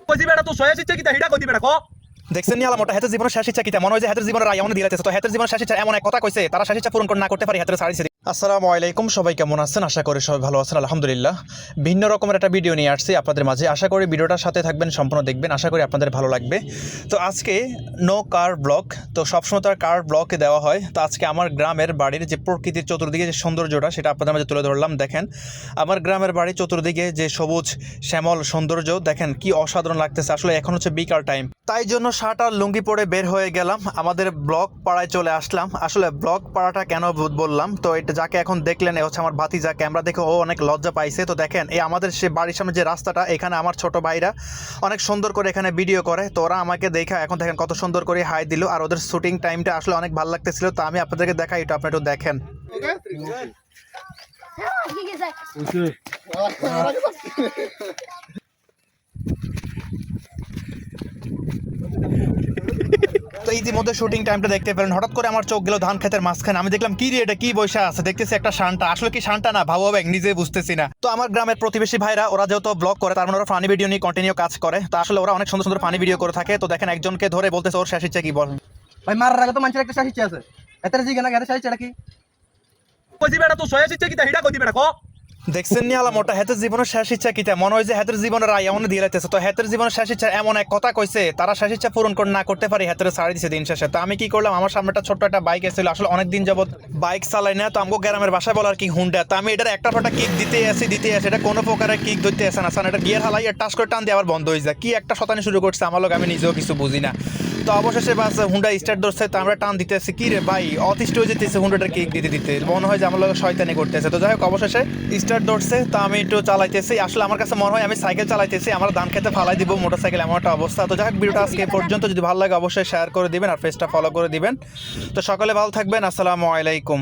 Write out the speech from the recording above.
কইছি বেটা তুই সয়া শিচ্ছে কিতা হিডা কইতি বেটা ক দেখছেন নি আলামটা হেতের জীবনের শেষ ইচ্ছা কিতা মনে হয় যে হেতের জীবনের রায় এমন দিলাইতেছে তো হেতের জীবনের শেষ ইচ্ছা এমন এক কথা কইছে তারা শেষ ইচ্ছা পূরণ করে না করতে পারি হেতের ছাড়িছে। আসসালামু আলাইকুম, সবাই কেমন আছেন? আশা করি সবাই ভালো আছেন আলহামদুলিল্লাহ। ভিন্ন রকমের একটা ভিডিও নিয়ে আসছি আপনাদের মাঝে, আশা করি ভিডিওটার সাথে থাকবেন, সম্পূর্ণ দেখবেন, আশা করি আপনাদের ভালো লাগবে। তো আজকে নো কার ব্লগ, তো সবসময় তার কার ব্লগে দেওয়া হয়। তো আজকে আমার গ্রামের বাড়ির যে প্রকৃতির চতুর্দিকে যে সৌন্দর্যটা সেটা আপনাদের মাঝে তুলে ধরলাম। দেখেন আমার গ্রামের বাড়ির চতুর্দিকে যে সবুজ শ্যামল সৌন্দর্য, দেখেন কি অসাধারণ লাগতেছে। আসলে এখন হচ্ছে বিকাল টাইম, তাই জন্য শার্ট আর লুঙ্গি পরে বের হয়ে গেলাম, আমাদের ব্লগ পাড়ায় চলে আসলাম। আসলে ব্লগ পাড়াটা কেন বললাম, তো এটা যাকে এখন দেখলেন এ হচ্ছে আমার ভাতিজা। ক্যামেরা দেখে ও অনেক লজ্জা পাইছে। তো দেখেন এই আমাদের সে বাড়ির সামনে যে রাস্তাটা, এখানে আমার ছোট ভাইরা অনেক সুন্দর করে এখানে ভিডিও করে। তো ওরা আমাকে দেখা এখন দেখেন কত সুন্দর করে হাই দিল, আর ওদের শুটিং টাইমটা আসলে অনেক ভালো লাগতেছিল। তো আমি আপনাদেরকে দেখাই, এটা আপনি একটু দেখেন। তো ইতিমধ্যে শুটিং টাইমটা দেখতে পেলেন। হঠাৎ করে আমার চোখ গেল ধান খেতের মাঝখানে। আমি দেখলাম কি রে এটা কি বৈশা আছে, দেখতেছি একটা শানটা। আসলে কি শানটা না ভাবো ব্যাগ নিজে বুঝতেছি না। তো আমার গ্রামের প্রতিবেশী ভাইরা ওরা যেহেতু ব্লগ করে, তার মানে ওরা ফানি ভিডিও নিয়ে কন্টিনিউ কাজ করে। তো আসলে ওরা অনেক সুন্দর সুন্দর ফানি ভিডিও করে থাকে। তো দেখেন একজনকে ধরে বলতেছে ওর শেষ ইচ্ছা কি বল। ভাই মারার আগে তো মানুষের একটা শাসিচ্ছে আছে, এটার জি কেনা শাসিচ্ছে এটা কি? কইছি বেটা তুই সয়া শিচ্ছে কিতা হিডা কইতি বেটা ক দেখছেন নি আলামটা হেতের জীবনের শেষ ইচ্ছা কিতা মনে হয় যে হেতের জীবনের রায় এমন দিয়ে লাইতেছে। তো হেতের জীবনের শেষ ইচ্ছা এমন এক কথা কইছে তারা শেষ ইচ্ছা পূরণ করে না করতে পারি হেতের ছাড়ি দিছে দিন শেষে। তো আমি কি করলাম, আমার সামনে একটা ছোট্ট একটা বাইক এসেছিল, আসলে অনেকদিন যাবত বাইক চালাই না। তো আমাকে গ্রামের বাসায় বলার কি হুন্ডা, তো আমি এটার একটা ফটা কিক দিতে আসি এটা কোনো প্রকারের কিক ধরতে আসে না। এটা গিয়ার হালাই আর টাচ করে টান দিয়ে আবার বন্ধ হয়ে যায়। কি একটা শতানি শুরু করছে আমার লোক, আমি নিজেও কিছু বুঝি না। তো অবশেষে বাস হুন্ডা স্টার্ট ধরছে, তো আমরা টান দিতেছি, কি রে ভাই অতিষ্ঠ হয়ে যেতেছে হুন্ডাটার কিক দিতে দিতে, মনে হয় যে আমার লোক শয়তানি করতেছে। তো যাই হোক অবশেষে স্টার্ট ধরছে, তো আমি একটু চালাইতেছি। আসলে আমার কাছে মনে হয় আমি সাইকেল চালাইতেছি, আমার ধান খেতে ফালাই দিব মোটর সাইকেল, এমন একটা অবস্থা। তো যাই হোক ভিডিওটা আজকে পর্যন্ত, যদি ভালো লাগে অবশ্যই শেয়ার করে দিবেন আর পেজটা ফলো করে দিবেন। তো সকলে ভালো থাকবেন, আসসালামু আলাইকুম।